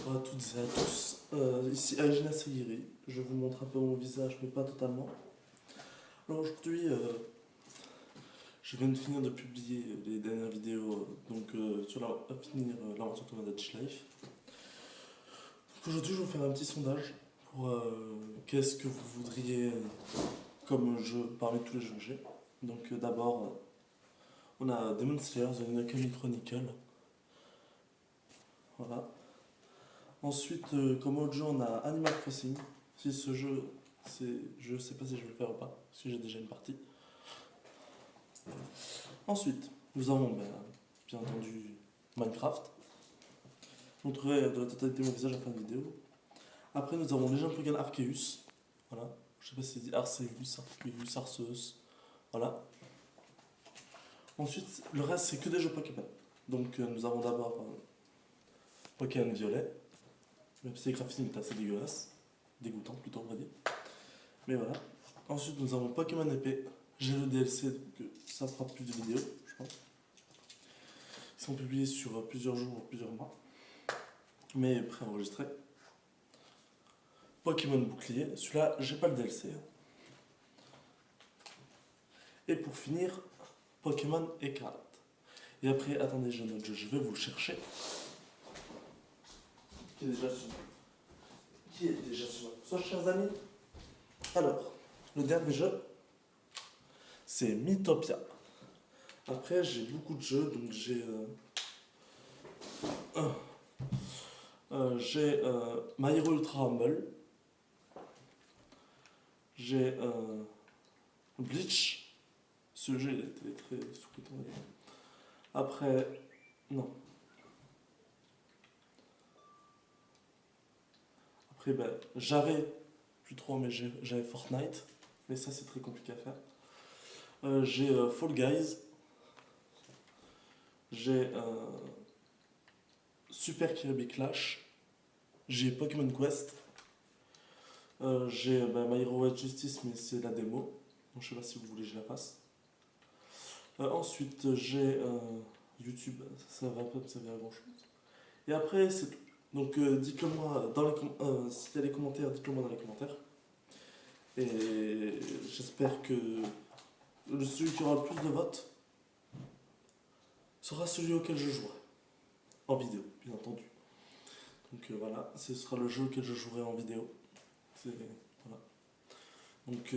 Bonjour à toutes et à tous, ici Agina Seguiri, je vous montre un peu mon visage mais pas totalement. Alors aujourd'hui, je viens de finir de publier les dernières vidéos sur à finir l'aventure de Dutch Life. Donc aujourd'hui je vais vous faire un petit sondage pour qu'est-ce que vous voudriez comme jeu parmi tous les jeux que j'ai. Donc d'abord on a Demon Slayer, The Inokami Chronicle. Voilà. Ensuite, comme autre jeu, on a Animal Crossing. Si ce jeu, je sais pas si je vais le faire ou pas, parce que j'ai déjà une partie. Ensuite, nous avons bien entendu Minecraft. Vous trouverez de la totalité de mon visage à la fin de vidéo. Après, nous avons Legend of Dragon Arceus. Voilà. Je sais pas si c'est dit Arceus, Arceus. Voilà. Ensuite, le reste, c'est que des jeux Pokémon. Donc, nous avons d'abord Pokémon Violet. Même si les graphismes est assez dégueulasse. Dégoûtant plutôt, on va dire. Mais voilà. Ensuite, nous avons Pokémon épée. J'ai le DLC, donc ça fera plus de vidéos, je pense. Ils sont publiés sur plusieurs jours, plusieurs mois. Mais préenregistrés. Pokémon bouclier. Celui-là, j'ai pas le DLC. Et pour finir, Pokémon écarlate. Et après, attendez, je note, je vais vous le chercher. Qui est déjà sur soit, chers amis. Alors, le dernier jeu, c'est Mythopia. Après, j'ai beaucoup de jeux, donc j'ai My Hero Ultra Rumble, j'ai Bleach. Ce jeu il était très sous-coté. Après, non. Après, j'avais plus trop, mais j'avais Fortnite, mais ça c'est très compliqué à faire. J'ai Fall Guys, j'ai Super Kirby Clash, j'ai Pokémon Quest, j'ai My Hero White Justice, mais c'est la démo, donc je sais pas si vous voulez que je la fasse. Ensuite, j'ai YouTube, ça va pas me servir à grand chose. Et après, c'est tout. Donc, dites-le moi s'il y a des commentaires, dites-le moi dans les commentaires. Et j'espère que celui qui aura le plus de votes sera celui auquel je jouerai. En vidéo, bien entendu. Donc voilà, ce sera le jeu auquel je jouerai en vidéo. Voilà. Donc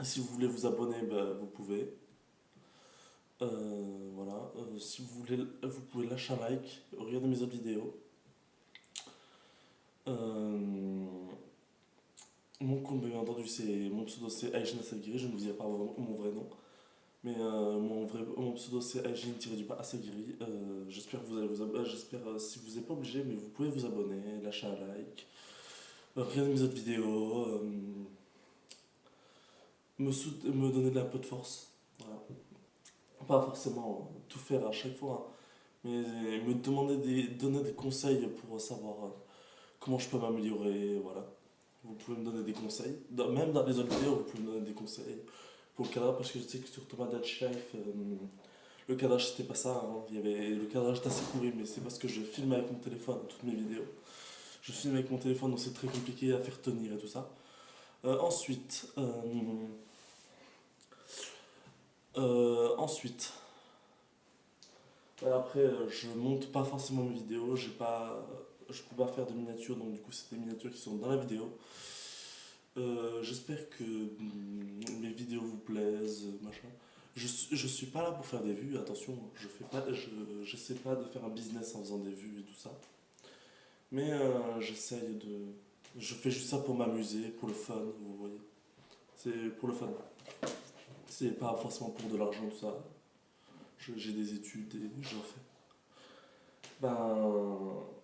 si vous voulez vous abonner, vous pouvez. Voilà. Si vous voulez, vous pouvez lâcher un like, regarder mes autres vidéos. Mon compte, bien entendu, mon pseudo c'est Aïgin Asagiri, je ne vous dirai pas mon vrai nom. Mais mon pseudo c'est Aïgin-Asagiri. J'espère que vous allez vous abonner. J'espère, si vous n'êtes pas obligé, mais vous pouvez vous abonner, lâcher un like, regarder mes autres vidéos, me donner un peu de force. Voilà. Pas forcément tout faire à chaque fois, hein, mais donner des conseils pour savoir comment je peux m'améliorer. Voilà. Vous pouvez me donner des conseils. Même dans les autres vidéos, vous pouvez me donner des conseils pour le cadrage, parce que je sais que sur Thomas Dutch Life, le cadrage c'était pas ça. Hein. Le cadrage était assez pourri, mais c'est parce que je filme avec mon téléphone toutes mes vidéos. Je filme avec mon téléphone, donc c'est très compliqué à faire tenir et tout ça. Ensuite, après, je monte pas forcément mes vidéos, je peux pas faire de miniatures, donc du coup c'est des miniatures qui sont dans la vidéo. J'espère que mes vidéos vous plaisent, machin. Je suis pas là pour faire des vues, attention, j'essaie pas de faire un business en faisant des vues et tout ça. Mais je fais juste ça pour m'amuser, pour le fun, vous voyez. C'est pour le fun. C'est pas forcément pour de l'argent, tout ça. J'ai des études et j'en fais.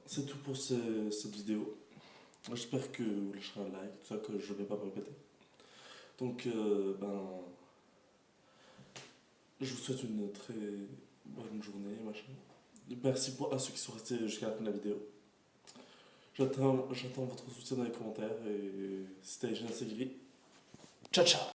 C'est tout pour cette vidéo. J'espère que vous lâcherez un like, tout ça, que je vais pas me répéter. Donc, je vous souhaite une très bonne journée, machin. Merci à ceux qui sont restés jusqu'à la fin de la vidéo. J'attends votre soutien dans les commentaires et c'était Agina Seguiri. Ciao ciao.